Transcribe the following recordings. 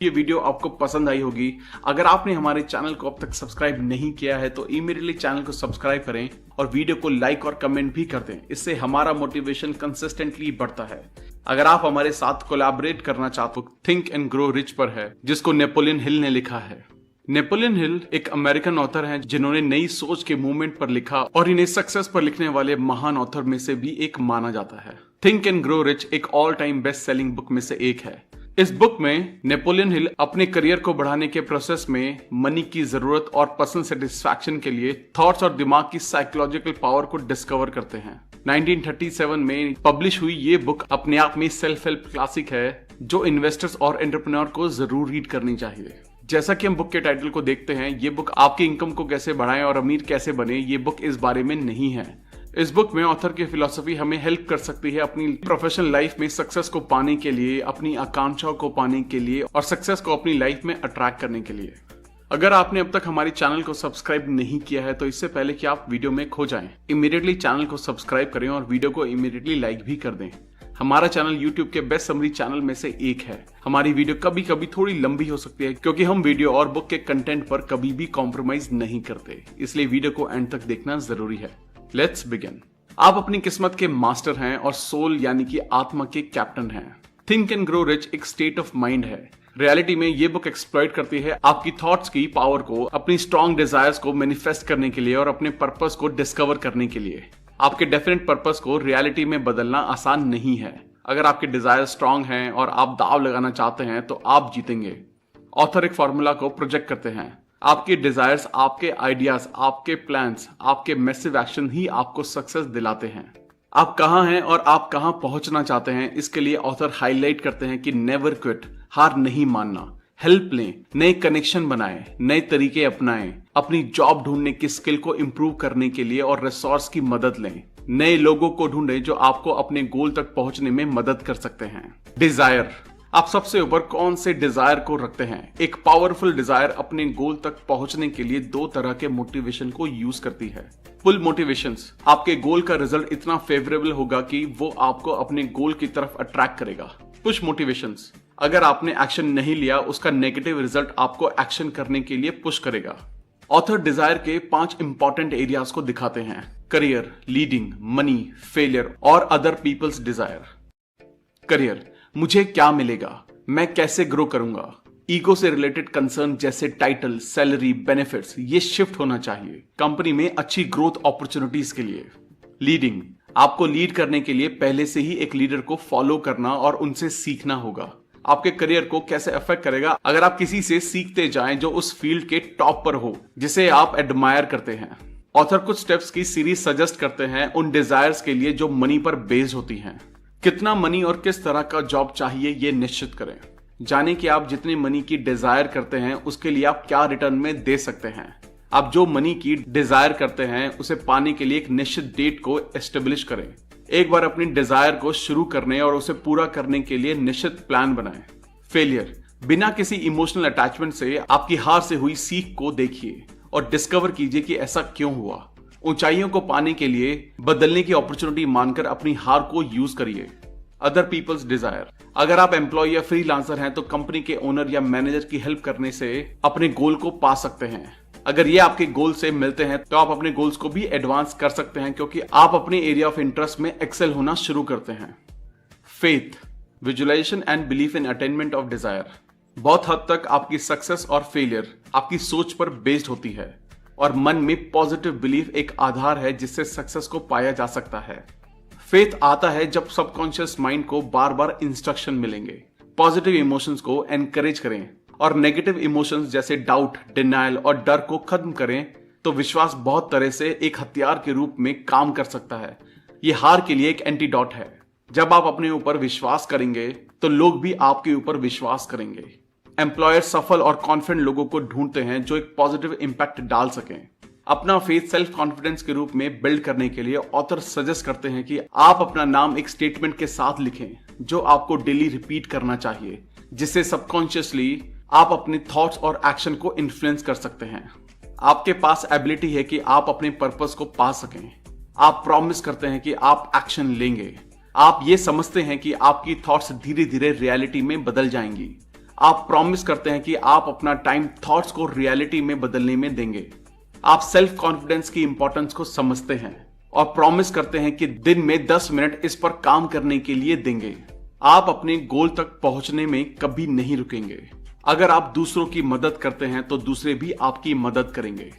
ये वीडियो आपको पसंद आई होगी। अगर आपने हमारे चैनल को अब तक सब्सक्राइब नहीं किया है तो इमीडिएटली चैनल को सब्सक्राइब करें और वीडियो को लाइक और कमेंट भी कर दें। इससे हमारा मोटिवेशन कंसिस्टेंटली बढ़ता है। अगर आप हमारे साथ कोलैबोरेट करना चाहते हो, थिंक एंड ग्रो रिच पर है, जिसको नेपोलियन हिल ने लिखा है। नेपोलियन हिल एक अमेरिकन ऑथर हैं जिन्होंने नई सोच के मूवमेंट पर लिखा और इन्हें सक्सेस पर लिखने वाले महान ऑथर में से भी एक माना जाता है। थिंक एंड ग्रो रिच एक all time best selling book में से एक है। इस बुक में नेपोलियन हिल अपने करियर को बढ़ाने के प्रोसेस में मनी की जरूरत और पर्सनल सेटिस्फैक्शन के लिए थॉट्स और दिमाग की साइकोलॉजिकल पावर को डिस्कवर करते हैं। 1937 में पब्लिश हुई ये बुक अपने आप में सेल्फ हेल्प क्लासिक है जो इन्वेस्टर्स और एंटरप्रेन्योर को जरूर रीड करनी चाहिए। जैसा कि हम बुक के टाइटल को देखते हैं, ये बुक आपकी इनकम को कैसे बढ़ाएं और अमीर कैसे बने, ये बुक इस बारे में नहीं है। इस बुक में ऑथर की फिलॉसफी हमें हेल्प कर सकती है अपनी प्रोफेशनल लाइफ में सक्सेस को पाने के लिए, अपनी आकांक्षाओं को पाने के लिए और सक्सेस को अपनी लाइफ में अट्रैक्ट करने के लिए। अगर आपने अब तक हमारे चैनल को सब्सक्राइब नहीं किया है तो इससे पहले कि आप वीडियो में खो जाएं, इमीडिएटली चैनल को सब्सक्राइब करें और वीडियो को इमीडिएटली लाइक भी कर दें। हमारा चैनल YouTube के बेस्ट समरी चैनल में से एक है। हमारी वीडियो कभी कभी थोड़ी लंबी हो सकती है क्योंकि हम वीडियो और बुक के कंटेंट पर कभी भी कॉम्प्रोमाइज नहीं करते, इसलिए वीडियो को एंड तक देखना जरूरी है। Let's begin. आप अपनी किस्मत के मास्टर हैं और सोल यानी कि आत्मा के कैप्टन हैं। थिंक एंड ग्रो रिच एक स्टेट ऑफ माइंड है। रियलिटी में ये बुक एक्सप्लॉइट करती है आपकी थॉट्स की पावर को अपनी स्ट्रॉन्ग डिजायर्स को मैनिफेस्ट करने के लिए और अपने पर्पस को डिस्कवर करने के लिए। आपके डेफिनेट पर्पस को रियलिटी में बदलना आसान नहीं है। अगर आपके डिजायर स्ट्रांग हैं और आप दाव लगाना चाहते हैं तो आप जीतेंगे। ऑथर एक फॉर्मूला को प्रोजेक्ट करते हैं। आपके डिजायर्स, आपके आइडियाज, आपके प्लान्स, आपके मैसिव एक्शन ही आपको सक्सेस दिलाते हैं। आप कहां हैं और आप कहां पहुंचना चाहते हैं, इसके लिए ऑथर हाईलाइट करते हैं कि नेवर क्विट, हार नहीं मानना, हेल्प लें, नए कनेक्शन बनाएं, नए तरीके अपनाएं, अपनी जॉब ढूंढने की स्किल को इंप्रूव करने के लिए और रिसोर्स की मदद लें, नए लोगों को ढूंढें जो आपको अपने गोल तक पहुंचने में मदद कर सकते हैं। डिजायर, आप सबसे ऊपर कौन से डिजायर को रखते हैं? एक पावरफुल डिजायर अपने गोल तक पहुंचने के लिए दो तरह के मोटिवेशन को यूज करती है। पुल मोटिवेशंस, आपके गोल का रिजल्ट इतना फेवरेबल होगा कि वो आपको अपने गोल की तरफ अट्रैक्ट करेगा। पुश मोटिवेशंस, अगर आपने एक्शन नहीं लिया उसका नेगेटिव रिजल्ट आपको एक्शन करने के लिए पुश करेगा। ऑथर डिजायर के 5 इंपॉर्टेंट एरियाज को दिखाते हैं: करियर, लीडिंग, मनी, फेलियर और अदर पीपल्स डिजायर। करियर, मुझे क्या मिलेगा, मैं कैसे ग्रो करूंगा। ईगो से रिलेटेड कंसर्न जैसे टाइटल, सैलरी, बेनिफिट्स, ये शिफ्ट होना चाहिए कंपनी में अच्छी ग्रोथ अपॉर्चुनिटीज के लिए। लीडिंग, आपको लीड करने के लिए पहले से ही एक लीडर को फॉलो करना और उनसे सीखना होगा। आपके करियर को कैसे अफेक्ट करेगा अगर आप किसी से सीखते जाएं जो उस फील्ड के टॉप पर हो, जिसे आप एडमायर करते हैं। ऑथर कुछ स्टेप्स की सीरीज सजेस्ट करते हैं उन डिजायर्स के लिए जो मनी पर बेस्ड होती हैं। कितना मनी और किस तरह का जॉब चाहिए ये निश्चित करें। जाने कि आप जितने मनी की डिजायर करते हैं उसके लिए आप क्या रिटर्न में दे सकते हैं। आप जो मनी की डिजायर करते हैं उसे पाने के लिए एक निश्चित डेट को एस्टेब्लिश करें। एक बार अपनी डिजायर को शुरू करने और उसे पूरा करने के लिए निश्चित प्लान बनाएं। फेलियर, बिना किसी इमोशनल अटैचमेंट से आपकी हार से हुई सीख को देखिए और डिस्कवर कीजिए कि ऐसा क्यों हुआ। ऊंचाइयों को पाने के लिए बदलने की अपॉर्चुनिटी मानकर अपनी हार को यूज करिए। अदर पीपल्स डिजायर, अगर आप एम्प्लॉय या फ्रीलांसर हैं तो कंपनी के ओनर या मैनेजर की हेल्प करने से अपने गोल को पा सकते हैं। अगर ये आपके गोल से मिलते हैं तो आप अपने गोल्स को भी एडवांस कर सकते हैं क्योंकि आप अपने एरिया ऑफ इंटरेस्ट में एक्सेल होना शुरू करते हैं। Faith, visualization and belief in attainment of desire, बहुत हद तक आपकी सक्सेस और फेलियर आपकी सोच पर बेस्ड होती है और मन में पॉजिटिव बिलीफ एक आधार है जिससे सक्सेस को पाया जा सकता है। फेथ आता है जब सबकॉन्शियस माइंड को बार बार इंस्ट्रक्शन मिलेंगे। पॉजिटिव इमोशंस को एनकरेज करें और नेगेटिव इमोशंस जैसे डाउट, डिनायल और डर को खत्म करें तो विश्वास बहुत तरह से एक हथियार के रूप में काम कर सकता है। ये हार के लिए एक एंटीडोट है। जब आप अपने ऊपर विश्वास करेंगे तो लोग भी आपके ऊपर विश्वास करेंगे। एम्प्लॉयर सफल और कॉन्फिडेंट लोगों को ढूंढते हैं जो एक पॉजिटिव इंपैक्ट डाल सकें। अपना फेथ सेल्फ कॉन्फिडेंस के रूप में बिल्ड करने के लिए ऑथर सजेस्ट करते हैं कि आप अपना नाम एक स्टेटमेंट के साथ लिखें जो आपको डेली रिपीट करना चाहिए, जिससे सबकॉन्शियसली आप अपने थॉट्स और एक्शन को इन्फ्लुएंस कर सकते हैं। आपके पास एबिलिटी है कि आप अपने पर्पस को पा सकें। आप प्रॉमिस करते हैं कि आप एक्शन लेंगे। आप ये समझते हैं कि आपकी थॉट्स धीरे धीरे रियलिटी में बदल जाएंगी। आप प्रॉमिस करते हैं कि आप अपना टाइम थॉट्स को रियलिटी में बदलने में देंगे। आप सेल्फ कॉन्फिडेंस की इंपॉर्टेंस को समझते हैं और प्रॉमिस करते हैं कि दिन में 10 मिनट इस पर काम करने के लिए देंगे। आप अपने गोल तक पहुंचने में कभी नहीं रुकेंगे। अगर आप दूसरों की मदद करते हैं तो दूसरे भी आपकी मदद करेंगे।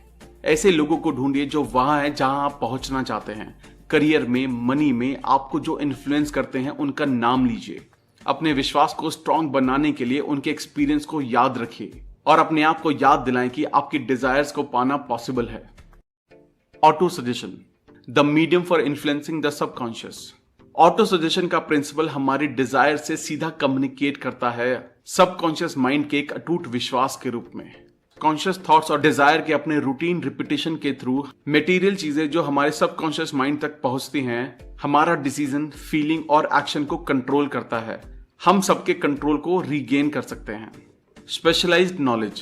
ऐसे लोगों को ढूंढिए जो वहां है जहां आप पहुंचना चाहते हैं। करियर में, मनी में आपको जो इन्फ्लुएंस करते हैं उनका नाम लीजिए। अपने विश्वास को स्ट्रांग बनाने के लिए उनके एक्सपीरियंस को याद रखिए और अपने आप को याद दिलाएं कि आपकी डिजायर्स को पाना पॉसिबल है। Auto suggestion, the medium for influencing the subconscious. Auto suggestion का प्रिंसिपल हमारी डिजायर से सीधा कम्युनिकेट करता है सबकॉन्शियस माइंड के एक अटूट विश्वास के रूप में। कॉन्शियस थॉट्स और डिजायर के अपने रूटीन रिपीटेशन के थ्रू मटेरियल चीजें जो हमारे सबकॉन्शियस माइंड तक पहुंचती हैं, हमारा डिसीजन, फीलिंग और एक्शन को कंट्रोल करता है। हम सबके कंट्रोल को रीगेन कर सकते हैं। स्पेशलाइज्ड नॉलेज,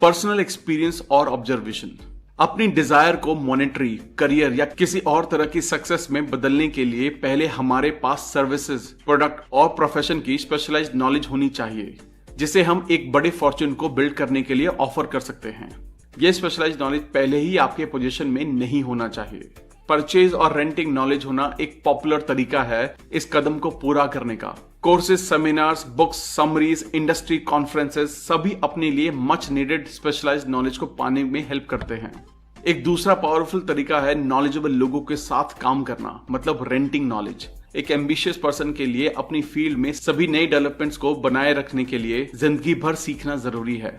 पर्सनल एक्सपीरियंस और ऑब्जर्वेशन। अपनी डिजायर को मॉनेटरी, करियर या किसी और तरह की सक्सेस में बदलने के लिए पहले हमारे पास सर्विसेज, प्रोडक्ट और प्रोफेशन की स्पेशलाइज्ड नॉलेज होनी चाहिए, जिसे हम एक बड़े फॉर्च्यून को बिल्ड करने के लिए ऑफर कर सकते हैं। यह स्पेशलाइज्ड नॉलेज पहले ही आपके पोजीशन में नहीं होना चाहिए। परचेज और रेंटिंग नॉलेज होना एक पॉपुलर तरीका है इस कदम को पूरा करने का। Courses, seminars, books, summaries, industry conferences सभी अपने लिए मच नीडेड स्पेशलाइज्ड नॉलेज को पाने में हेल्प करते हैं। एक दूसरा पावरफुल तरीका है नॉलेजेबल लोगों के साथ काम करना, मतलब रेंटिंग नॉलेज। एक एम्बिशियस पर्सन के लिए अपनी फील्ड में सभी नए डेवलपमेंट्स को बनाए रखने के लिए जिंदगी भर सीखना जरूरी है।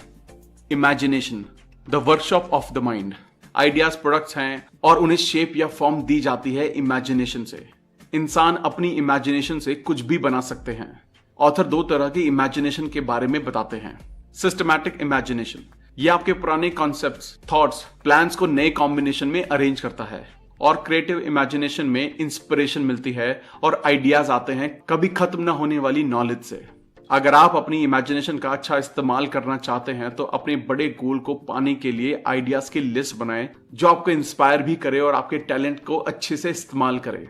Imagination, the workshop of the mind. Ideas products हैं और उन्हें शेप या फॉर्म दी जाती है इमेजिनेशन से। इंसान अपनी इमेजिनेशन से कुछ भी बना सकते हैं। ऑथर 2 तरह की इमेजिनेशन के बारे में बताते हैं। सिस्टमैटिक इमेजिनेशन, ये आपके पुराने कॉन्सेप्ट्स, थॉट्स, प्लान्स को नए कॉम्बिनेशन में अरेंज करता है। और क्रिएटिव इमेजिनेशन में इंस्पिरेशन मिलती है और आइडियाज आते हैं कभी खत्म न होने वाली नॉलेज से। अगर आप अपनी इमेजिनेशन का अच्छा इस्तेमाल करना चाहते हैं तो अपने बड़े गोल को पाने के लिए आइडियाज की लिस्ट बनाएं जो आपको इंस्पायर भी करे और आपके टैलेंट को अच्छे से इस्तेमाल करे।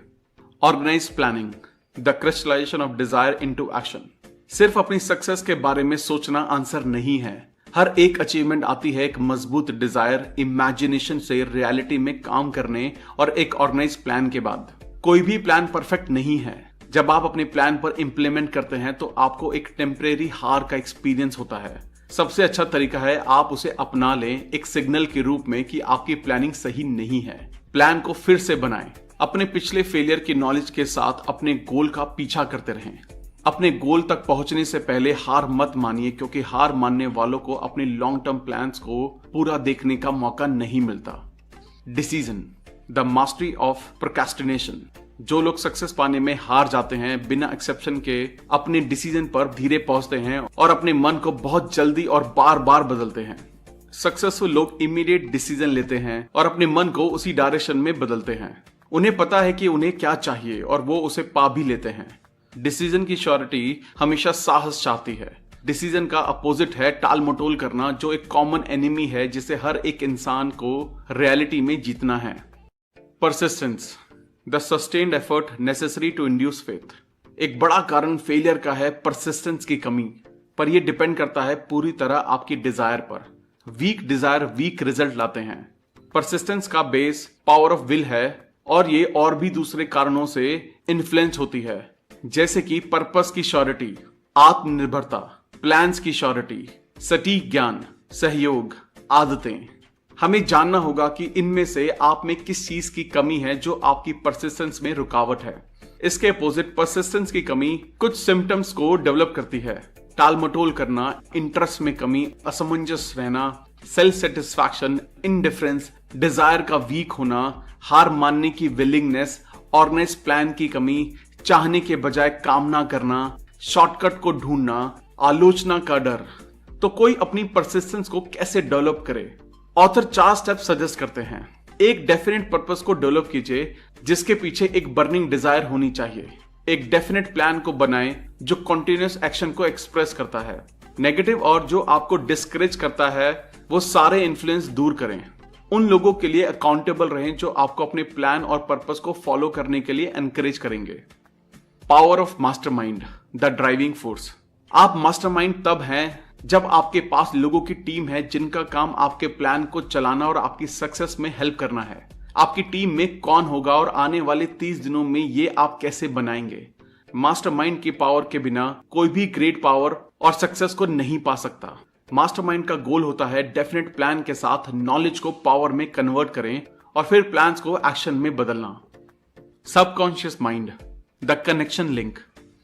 Organize planning, the crystallization of desire into action. सिर्फ अपनी सक्सेस के बारे में सोचना आंसर नहीं है। हर एक अचीवमेंट आती है एक मजबूत डिजायर, इमेजिनेशन से रियलिटी में काम करने और एक ऑर्गेनाइज प्लान के बाद। कोई भी प्लान परफेक्ट नहीं है। जब आप अपने प्लान पर इंप्लीमेंट करते हैं तो आपको एक टेम्परेरी हार का एक्सपीरियंस होता है। सबसे अच्छा तरीका है आप उसे अपना लें एक सिग्नल के रूप में कि आपकी प्लानिंग सही नहीं है। प्लान को फिर से बनाएं। अपने पिछले फेलियर की नॉलेज के साथ अपने गोल का पीछा करते रहें। अपने गोल तक पहुंचने से पहले हार मत मानिए, क्योंकि हार मानने वालों को अपने लॉन्ग टर्म प्लान्स को पूरा देखने का मौका नहीं मिलता। Decision, the mastery of procrastination. जो लोग सक्सेस पाने में हार जाते हैं बिना एक्सेप्शन के अपने डिसीजन पर धीरे पहुंचते हैं और अपने मन को बहुत जल्दी और बार बार बदलते हैं। सक्सेसफुल लोग इमीडिएट डिसीजन लेते हैं और अपने मन को उसी डायरेक्शन में बदलते हैं। उन्हें पता है कि उन्हें क्या चाहिए और वो उसे पा भी लेते हैं। डिसीजन की श्योरिटी हमेशा साहस चाहती है। डिसीजन का अपोजिट है टाल मटोल करना, जो एक कॉमन एनिमी है जिसे हर एक इंसान को रियलिटी में जीतना है। Persistence, the sustained effort necessary to induce faith. एक बड़ा कारण फेलियर का है परसिस्टेंस की कमी, पर यह डिपेंड करता है पूरी तरह आपकी डिजायर पर। वीक डिजायर वीक रिजल्ट लाते हैं। परसिस्टेंस का बेस पावर ऑफ विल है और ये और भी दूसरे कारणों से इन्फ्लुएंस होती है, जैसे कि पर्पस की श्योरिटी, आत्मनिर्भरता, प्लान्स की श्योरिटी, सटीक ज्ञान, सहयोग, आदतें। हमें जानना होगा कि इनमें से आप में किस चीज की कमी है जो आपकी परसिस्टेंस में रुकावट है। इसके अपोजिट परसिस्टेंस की कमी कुछ सिम्टम्स को डेवलप करती है। टाल मटोल करना, इंटरेस्ट में कमी, असमंजस रहना, सेल्फ सेटिस्फैक्शन, इंडिफरेंस, डिजायर का वीक होना, हार मानने की विलिंगनेस, ऑर्गेनाइज प्लान की कमी, चाहने के बजाय कामना करना, शॉर्टकट को ढूंढना, आलोचना का डर। तो कोई अपनी परसिस्टेंस को कैसे डेवलप करे? ऑथर 4 स्टेप सजेस्ट करते हैं। एक डेफिनेट पर्पस को डेवलप कीजिए जिसके पीछे एक बर्निंग डिजायर होनी चाहिए। एक डेफिनेट प्लान को बनाएं जो कॉन्टिन्यूअस एक्शन को एक्सप्रेस करता है। नेगेटिव और जो आपको डिस्करेज करता है वो सारे इन्फ्लुएंस दूर करें। उन लोगों के लिए अकाउंटेबल रहें जो आपको अपने प्लान और पर्पस को फॉलो करने के लिए एनकरेज करेंगे। Power of mastermind, the driving force. आप मास्टरमाइंड तब हैं जब आपके पास लोगों की टीम है जिनका काम आपके प्लान को चलाना और आपकी सक्सेस में हेल्प करना है। आपकी टीम में कौन होगा और आने वाले 30 दिनों में ये आप कैसे बनाएंगे। मास्टरमाइंड की पावर के बिना कोई भी ग्रेट पावर और सक्सेस को नहीं पा सकता। मास्टरमाइंड का गोल होता है डेफिनेट प्लान के साथ नॉलेज को पावर में कन्वर्ट करें और फिर प्लान्स को एक्शन में बदलना। Subconscious mind, the connection link.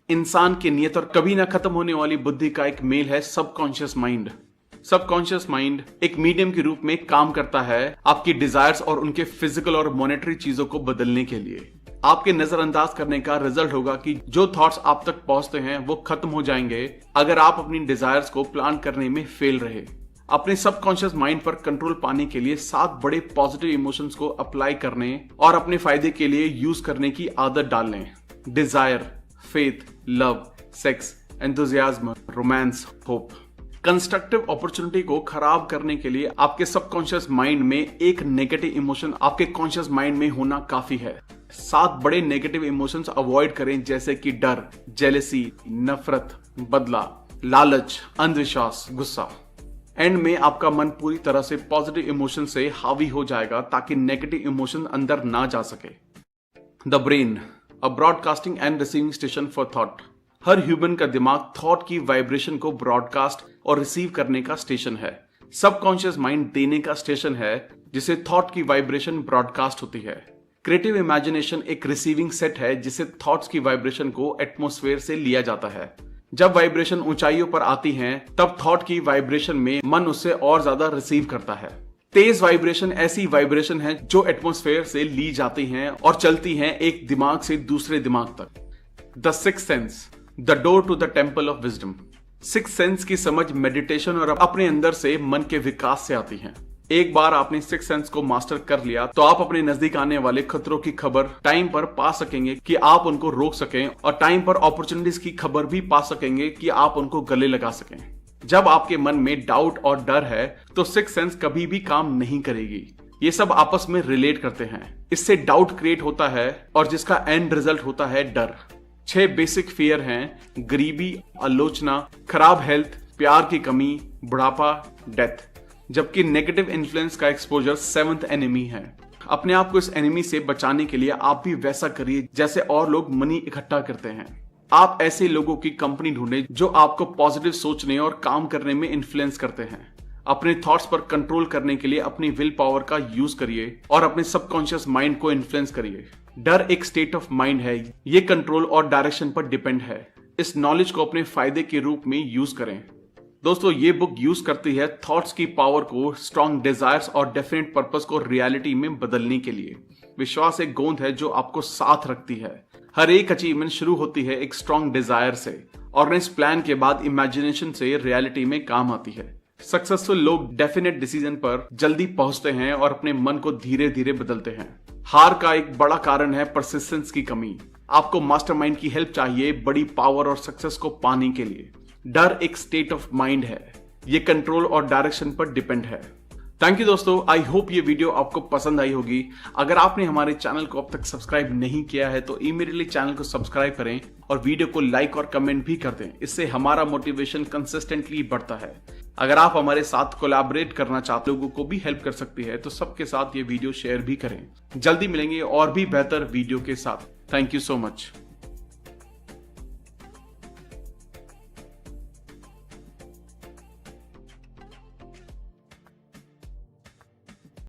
इंसान की नियत और कभी ना खत्म होने वाली बुद्धि का एक मेल है सबकॉन्शियस माइंड। सबकॉन्शियस माइंड एक मीडियम के रूप में काम करता है आपकी डिजायर्स और उनके फिजिकल और मॉनेटरी चीजों को बदलने के लिए। आपके नजरअंदाज करने का रिजल्ट होगा कि जो थॉट्स आप तक पहुंचते हैं वो खत्म हो जाएंगे अगर आप अपनी डिजायर्स को प्लान करने में फेल रहे। अपने सबकॉन्शियस माइंड पर कंट्रोल पाने के लिए 7 बड़े पॉजिटिव इमोशंस को अप्लाई करने और अपने फायदे के लिए यूज करने की आदत डाल लें। Desire, faith, love, sex, enthusiasm, romance, hope. Constructive opportunity को खराब करने के लिए आपके सबकॉन्शियस माइंड में एक नेगेटिव इमोशन आपके कॉन्शियस माइंड में होना काफी है। 7 बड़े नेगेटिव इमोशंस अवॉइड करें जैसे कि डर, जेलेसी, नफरत, बदला, लालच, अंधविश्वास, गुस्सा। एंड में आपका मन पूरी तरह से पॉजिटिव इमोशन से हावी हो जाएगा ताकि नेगेटिव इमोशन अंदर ना जा सके। The brain, a broadcasting and receiving station for thought. Her human का दिमाग थॉट की वाइब्रेशन को ब्रॉडकास्ट और रिसीव करने का स्टेशन है। सबकॉन्शियस माइंड देने का स्टेशन है जिसे थॉट की वाइब्रेशन ब्रॉडकास्ट होती है। क्रिएटिव इमेजिनेशन एक रिसीविंग सेट है जिसे थॉट्स की वाइब्रेशन को एटमॉस्फेयर से लिया जाता है। जब वाइब्रेशन ऊंचाइयों पर आती हैं, तब थॉट की वाइब्रेशन में मन उससे और ज्यादा रिसीव करता है। तेज वाइब्रेशन ऐसी वाइब्रेशन है जो एटमॉस्फेयर से ली जाती हैं और चलती हैं एक दिमाग से दूसरे दिमाग तक। The sixth sense, the door to the temple of wisdom. Sixth sense की समझ मेडिटेशन और अपने अंदर से मन के विकास से आती है। एक बार आपने सिक्स्थ सेंस को मास्टर कर लिया तो आप अपने नजदीक आने वाले खतरों की खबर टाइम पर पा सकेंगे कि आप उनको रोक सकें और टाइम पर अपॉर्चुनिटीज की खबर भी पा सकेंगे कि आप उनको गले लगा सकें। जब आपके मन में डाउट और डर है तो सिक्स्थ सेंस कभी भी काम नहीं करेगी। ये सब आपस में रिलेट करते हैं। इससे डाउट क्रिएट होता है और जिसका एंड रिजल्ट होता है डर। 6 बेसिक फियर हैं: गरीबी, आलोचना, खराब हेल्थ, प्यार की कमी, बुढ़ापा, डेथ। जबकि नेगेटिव इन्फ्लुएंस का एक्सपोजर 7th एनिमी है। अपने आप को इस एनिमी से बचाने के लिए आप भी वैसा करिए जैसे और लोग मनी इकट्ठा करते हैं। आप ऐसे लोगों की कंपनी ढूंढें जो आपको पॉजिटिव सोचने और काम करने में इन्फ्लुएंस करते हैं। अपने थॉट्स पर कंट्रोल करने के लिए अपनी विल पावर का यूज करिए और अपने सबकॉन्शियस माइंड को इन्फ्लुएंस करिए। डर एक स्टेट ऑफ माइंड है, ये कंट्रोल और डायरेक्शन पर डिपेंड है। इस नॉलेज को अपने फायदे के रूप में यूज करें। दोस्तों, ये बुक यूज करती है थॉट्स की पावर को स्ट्रॉन्ग डिजायर्स और डेफिनेट पर्पस को रियलिटी में बदलने के लिए। विश्वास एक गोंद है जो आपको साथ रखती है। हर एक अचीवमेंट शुरू होती है एक स्ट्रॉन्ग डिजायर से और इस प्लान के बाद इमेजिनेशन से रियलिटी में काम आती है। सक्सेसफुल लोग डेफिनेट डिसीजन पर जल्दी पहुंचते हैं और अपने मन को धीरे धीरे बदलते हैं। हार का एक बड़ा कारण है परसिस्टेंस की कमी। आपको मास्टरमाइंड की हेल्प चाहिए बड़ी पावर और सक्सेस को पाने के लिए। डर एक स्टेट ऑफ माइंड है, ये कंट्रोल और डायरेक्शन पर डिपेंड है। थैंक यू दोस्तों, आई होप ये वीडियो आपको पसंद आई होगी। अगर आपने हमारे चैनल को अब तक सब्सक्राइब नहीं किया है तो इमीडिएटली चैनल को सब्सक्राइब करें और वीडियो को लाइक और कमेंट भी कर दें। इससे हमारा मोटिवेशन कंसिस्टेंटली बढ़ता है। अगर आप हमारे साथ कोलैबोरेट करना चाहते लोगों को भी हेल्प कर सकती है तो सबके साथ ये वीडियो शेयर भी करें। जल्दी मिलेंगे और भी बेहतर वीडियो के साथ। Thank you so much.